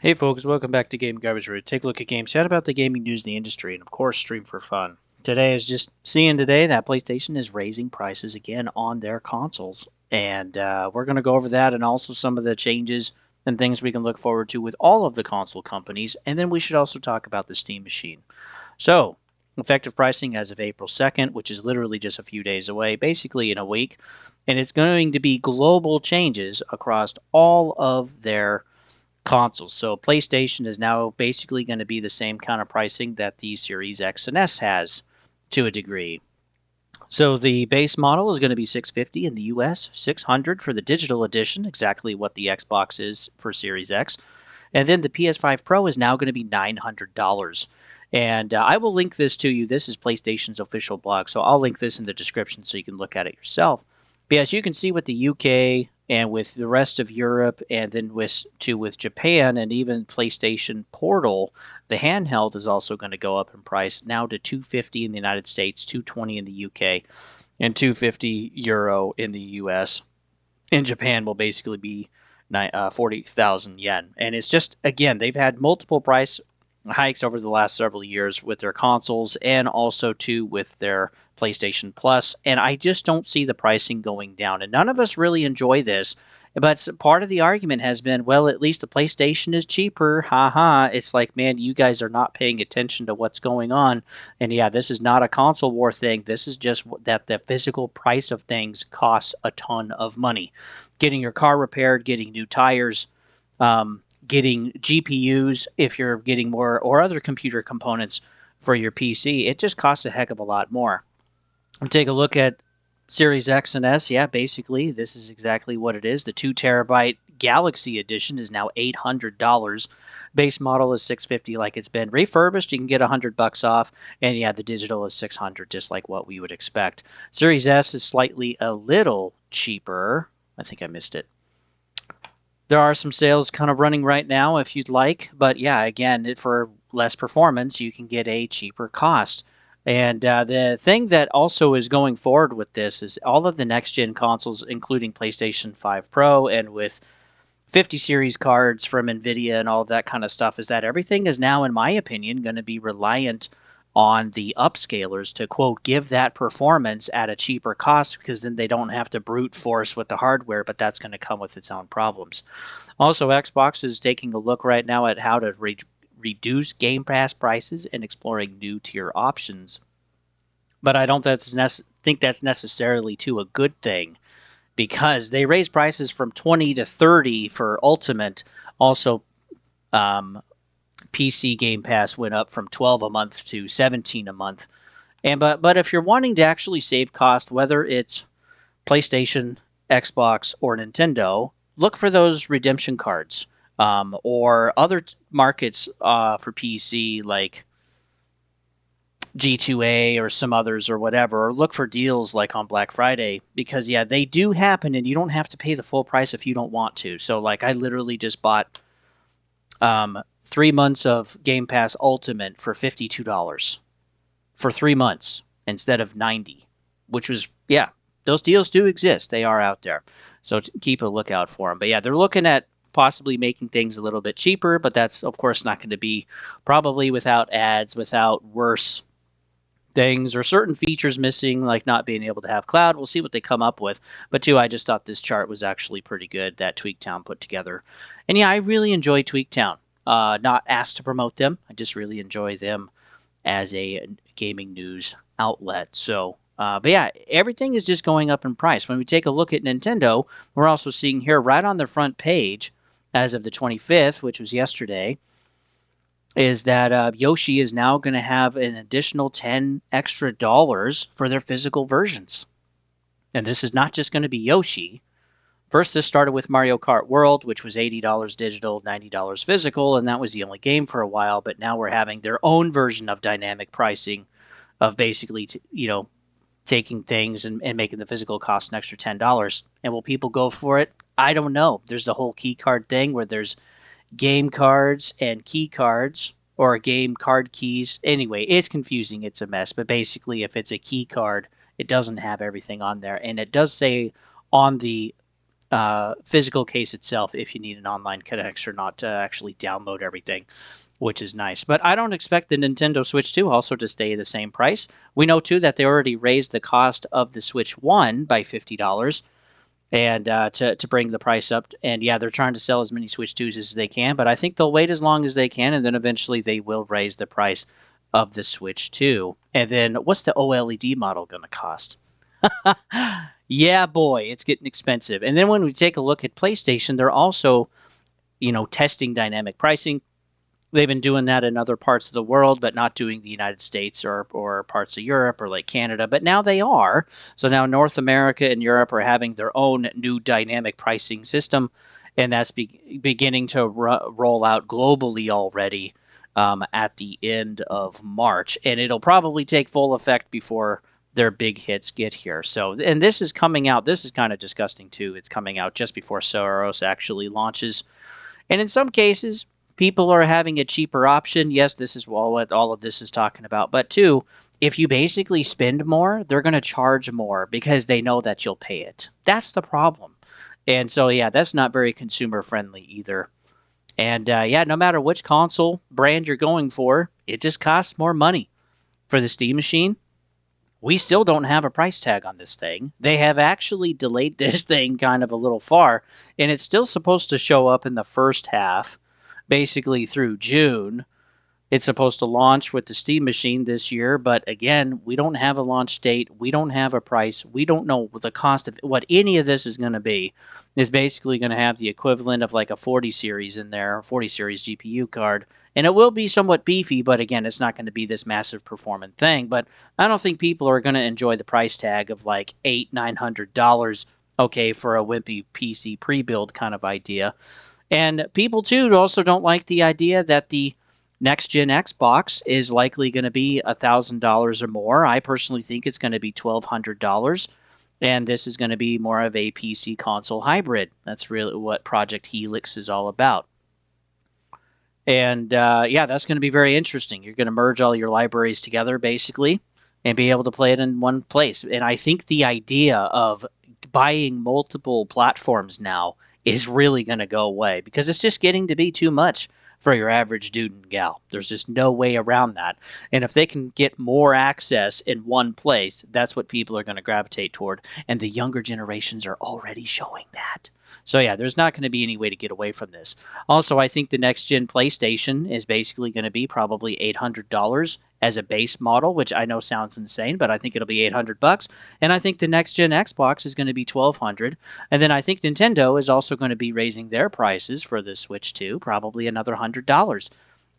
Hey folks, welcome back to Game Garbage where we take a look at games, chat about the gaming news in the industry, and of course stream for fun. Today is just seeing today that PlayStation is raising prices again on their consoles, and we're going to go over that and also some of the changes and things we can look forward to with all of the console companies, and then we should also talk about the Steam machine. So, effective pricing as of April 2nd, which is literally just a few days away, basically in a week, and it's going to be global changes across all of their consoles. So PlayStation is now basically going to be the same kind of pricing that the Series X and S has to a degree. So the base model is going to be 650 in the US, 600 for the digital edition, exactly what the Xbox is for Series X. And then the PS5 Pro is now going to be $900. And I will link this to you. This is PlayStation's official blog, so I'll link this in the description so you can look at it yourself. But as you can see with the UK and with the rest of Europe, and then with Japan and even PlayStation Portal, the handheld is also going to go up in price now to 250 in the United States, 220 in the UK, and 250 euro in the US. In Japan will basically be 40,000 yen. And it's just, again, they've had multiple price hikes over the last several years with their consoles and also too with their PlayStation Plus, and I just don't see the pricing going down. And none of us really enjoy this, but part of the argument has been, well, at least the PlayStation is cheaper. Haha. It's like, man, you guys are not paying attention to what's going on. And yeah, this is not a console war thing. This is just that the physical price of things costs a ton of money. Getting your car repaired, getting new tires, getting GPUs if you're getting more, or other computer components for your PC, it just costs a heck of a lot more. Take a look at Series X and S. Yeah, basically, this is exactly what it is. The 2 terabyte Galaxy Edition is now $800. Base model is $650, like it's been refurbished. You can get $100 off, and yeah, the digital is $600, just like what we would expect. Series S is slightly a little cheaper. I think I missed it. There are some sales kind of running right now if you'd like, but yeah, again, for less performance, you can get a cheaper cost. And the thing that also is going forward with this is all of the next gen consoles, including PlayStation 5 Pro and with 50 series cards from Nvidia and all of that kind of stuff, is that everything is now, in my opinion, going to be reliant on the upscalers to, quote, give that performance at a cheaper cost, because then they don't have to brute force with the hardware, but that's going to come with its own problems. Also, Xbox is taking a look right now at how to reduce Game Pass prices and exploring new tier options. But I don't think that's necessarily to a good thing, because they raise prices from 20 to 30 for Ultimate. Also, PC Game Pass went up from 12 a month to 17 a month. And but if you're wanting to actually save cost, whether it's PlayStation, Xbox, or Nintendo, look for those redemption cards, or other markets for PC like G2A or some others or whatever, or look for deals like on Black Friday, because yeah, they do happen and you don't have to pay the full price if you don't want to. So like I literally just bought 3 months of Game Pass Ultimate for $52 for 3 months instead of 90, which was, yeah, those deals do exist. They are out there. So keep a lookout for them. But yeah, they're looking at possibly making things a little bit cheaper, but that's of course not going to be, probably without ads, without worse things or certain features missing, like not being able to have cloud. We'll see what they come up with. But too, I just thought this chart was actually pretty good that Tweaktown put together. And yeah, I really enjoy Tweaktown. Not asked to promote them. I just really enjoy them as a gaming news outlet. So, but yeah, everything is just going up in price. When we take a look at Nintendo, we're also seeing here right on the front page, as of the 25th, which was yesterday, is that Yoshi is now going to have an additional 10 extra dollars for their physical versions. And this is not just going to be Yoshi. First, this started with Mario Kart World, which was $80 digital, $90 physical, and that was the only game for a while. But now we're having their own version of dynamic pricing, of basically, taking things and making the physical cost an extra $10. And will people go for it? I don't know. There's the whole key card thing where there's game cards and key cards, or game card keys. Anyway, it's confusing. It's a mess. But basically, if it's a key card, it doesn't have everything on there. And it does say on the physical case itself if you need an online connection or not to actually download everything, which is nice. But I don't expect the Nintendo Switch 2 also to stay the same price. We know too that they already raised the cost of the Switch 1 by $50 and to bring the price up. And yeah, they're trying to sell as many Switch 2s as they can, but I think they'll wait as long as they can, and then eventually they will raise the price of the Switch 2. And then what's the OLED model going to cost? Yeah, boy, it's getting expensive. And then when we take a look at PlayStation, they're also, testing dynamic pricing. They've been doing that in other parts of the world, but not doing the United States or parts of Europe or like Canada. But now they are. So now North America and Europe are having their own new dynamic pricing system, and that's beginning to roll out globally already at the end of March. And it'll probably take full effect before their big hits get here. So, and this is coming out. This is kind of disgusting too. It's coming out just before Soros actually launches, and in some cases, people are having a cheaper option. Yes, this is what all of this is talking about. But two, if you basically spend more, they're going to charge more because they know that you'll pay it. That's the problem. And so, yeah, that's not very consumer friendly either. And yeah, no matter which console brand you're going for, it just costs more money. For the Steam machine, we still don't have a price tag on this thing. They have actually delayed this thing kind of a little far, and it's still supposed to show up in the first half, basically through June. It's supposed to launch with the Steam machine this year, but again, we don't have a launch date. We don't have a price. We don't know the cost of what any of this is going to be. It's basically going to have the equivalent of like a 40 series in there, 40 series GPU card, and it will be somewhat beefy, but again, it's not going to be this massive performant thing. But I don't think people are going to enjoy the price tag of like $800-900. Okay, for a wimpy PC pre-build kind of idea. And people too also don't like the idea that the next gen Xbox is likely going to be $1,000 or more. I personally think it's going to be $1,200. And this is going to be more of a PC console hybrid. That's really what Project Helix is all about. And yeah, that's going to be very interesting. You're going to merge all your libraries together, basically, and be able to play it in one place. And I think the idea of buying multiple platforms now is really going to go away because it's just getting to be too much for your average dude and gal. There's just no way around that. And if they can get more access in one place, that's what people are going to gravitate toward. And the younger generations are already showing that. So yeah, there's not going to be any way to get away from this. Also, I think the next gen PlayStation is basically going to be probably $800 as a base model, which I know sounds insane, but I think it'll be $800. And I think the next gen Xbox is going to be $1,200. And then I think Nintendo is also going to be raising their prices for the Switch 2, probably another $100.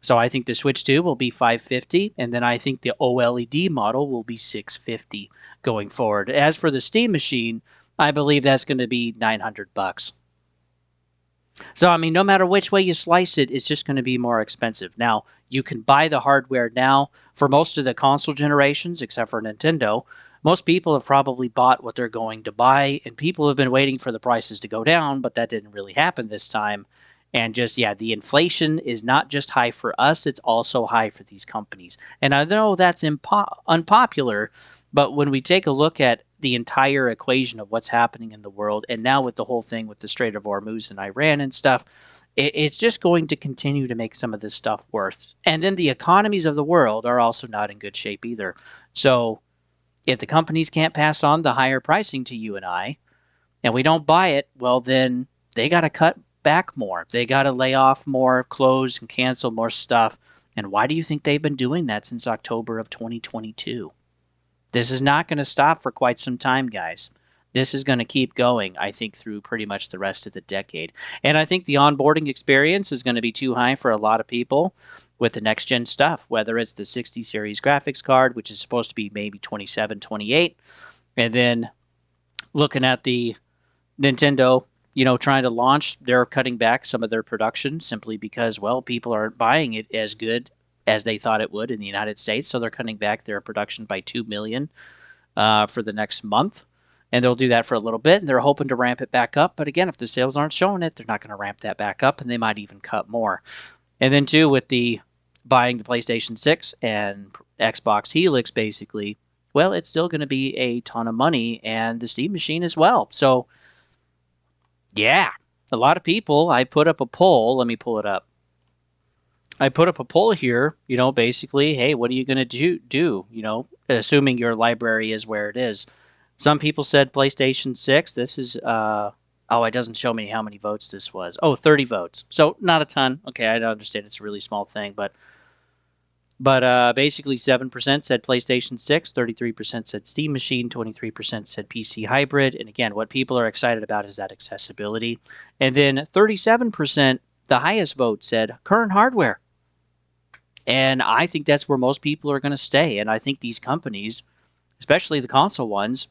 So I think the Switch 2 will be $550, and then I think the OLED model will be $650 going forward. As for the Steam machine, I believe that's going to be $900. So, I mean, no matter which way you slice it, it's just going to be more expensive. Now, you can buy the hardware now for most of the console generations, except for Nintendo. Most people have probably bought what they're going to buy, and people have been waiting for the prices to go down, but that didn't really happen this time. And just, yeah, the inflation is not just high for us, it's also high for these companies. And I know that's unpopular, but when we take a look at the entire equation of what's happening in the world, and now with the whole thing with the Strait of Hormuz and Iran and stuff, it's just going to continue to make some of this stuff worth. And then the economies of the world are also not in good shape either. So if the companies can't pass on the higher pricing to you and we don't buy it, well, then they got to cut back more. They got to lay off more, close and cancel more stuff. And why do you think they've been doing that since October of 2022? This is not going to stop for quite some time, guys. This is going to keep going, I think, through pretty much the rest of the decade. And I think the onboarding experience is going to be too high for a lot of people with the next gen stuff, whether it's the 60 series graphics card, which is supposed to be maybe 27, 28, and then looking at the Nintendo, trying to launch, they're cutting back some of their production simply because, well, people aren't buying it as good as they thought it would in the United States. So they're cutting back their production by 2 million for the next month. And they'll do that for a little bit, and they're hoping to ramp it back up. But again, if the sales aren't showing it, they're not going to ramp that back up, and they might even cut more. And then, too, with the buying the PlayStation 6 and Xbox Helix, basically, well, it's still going to be a ton of money, and the Steam machine as well. So Yeah, a lot of people. I put up a poll. Let me pull it up. I put up a poll here, basically, hey, what are you going to do, assuming your library is where it is. Some people said PlayStation 6. This is, oh, it doesn't show me how many votes this was. Oh, 30 votes. So not a ton. Okay, I understand it's a really small thing, but basically 7% said PlayStation 6, 33% said Steam Machine, 23% said PC Hybrid. And again, what people are excited about is that accessibility. And then 37%, the highest vote, said current hardware. And I think that's where most people are going to stay. And I think these companies, especially the console ones,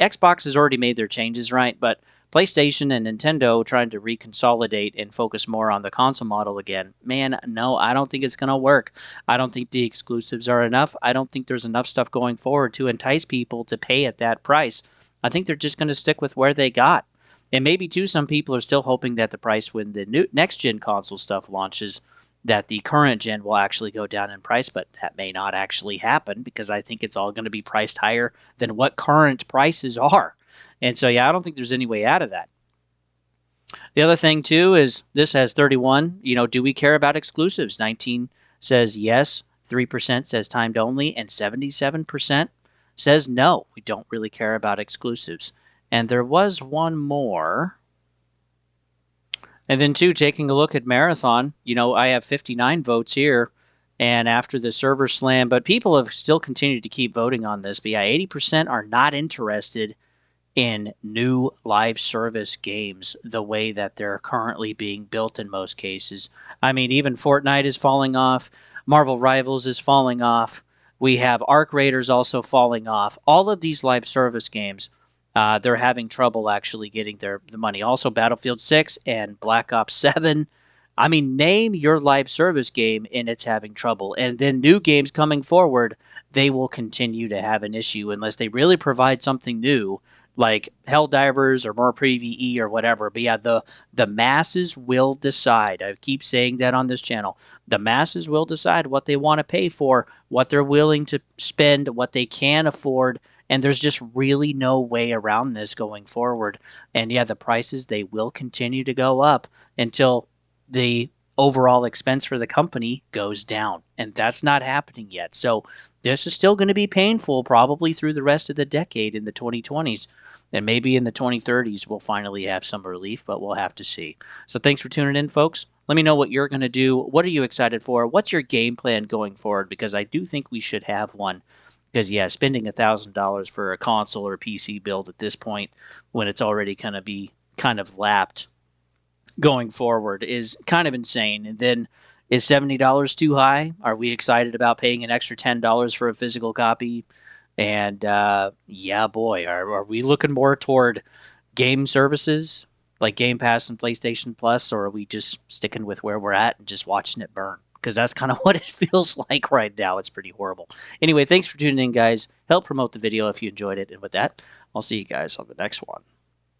Xbox has already made their changes, right? But PlayStation and Nintendo trying to reconsolidate and focus more on the console model again. Man, no, I don't think it's going to work. I don't think the exclusives are enough. I don't think there's enough stuff going forward to entice people to pay at that price. I think they're just going to stick with where they got. And maybe, too, some people are still hoping that the price when the new next gen console stuff launches, that the current gen will actually go down in price, but that may not actually happen because I think it's all going to be priced higher than what current prices are. And so, yeah, I don't think there's any way out of that. The other thing, too, is this has 31. Do we care about exclusives? 19 says yes, 3% says timed only, and 77% says no, we don't really care about exclusives. And there was one more. And then, too, taking a look at Marathon, I have 59 votes here. And after the server slam, but people have still continued to keep voting on this. But yeah, 80% are not interested in new live service games the way that they're currently being built in most cases. I mean, even Fortnite is falling off, Marvel Rivals is falling off. We have Arc Raiders also falling off. All of these live service games, they're having trouble actually getting the money. Also, Battlefield 6 and Black Ops 7. I mean, name your live service game and it's having trouble. And then new games coming forward, they will continue to have an issue unless they really provide something new like Helldivers or more PvE or whatever. But yeah, the masses will decide. I keep saying that on this channel. The masses will decide what they want to pay for, what they're willing to spend, what they can afford, and there's just really no way around this going forward. And yeah, the prices, they will continue to go up until the overall expense for the company goes down. And that's not happening yet. So this is still going to be painful probably through the rest of the decade in the 2020s. And maybe in the 2030s, we'll finally have some relief, but we'll have to see. So thanks for tuning in, folks. Let me know what you're going to do. What are you excited for? What's your game plan going forward? Because I do think we should have one. Because, yeah, spending $1,000 for a console or PC build at this point when it's already going to be kind of lapped going forward is kind of insane. And then is $70 too high? Are we excited about paying an extra $10 for a physical copy? And yeah, boy, are we looking more toward game services like Game Pass and PlayStation Plus, or are we just sticking with where we're at and just watching it burn? Because that's kind of what it feels like right now. It's pretty horrible. Anyway, thanks for tuning in, guys. Help promote the video if you enjoyed it. And with that, I'll see you guys on the next one.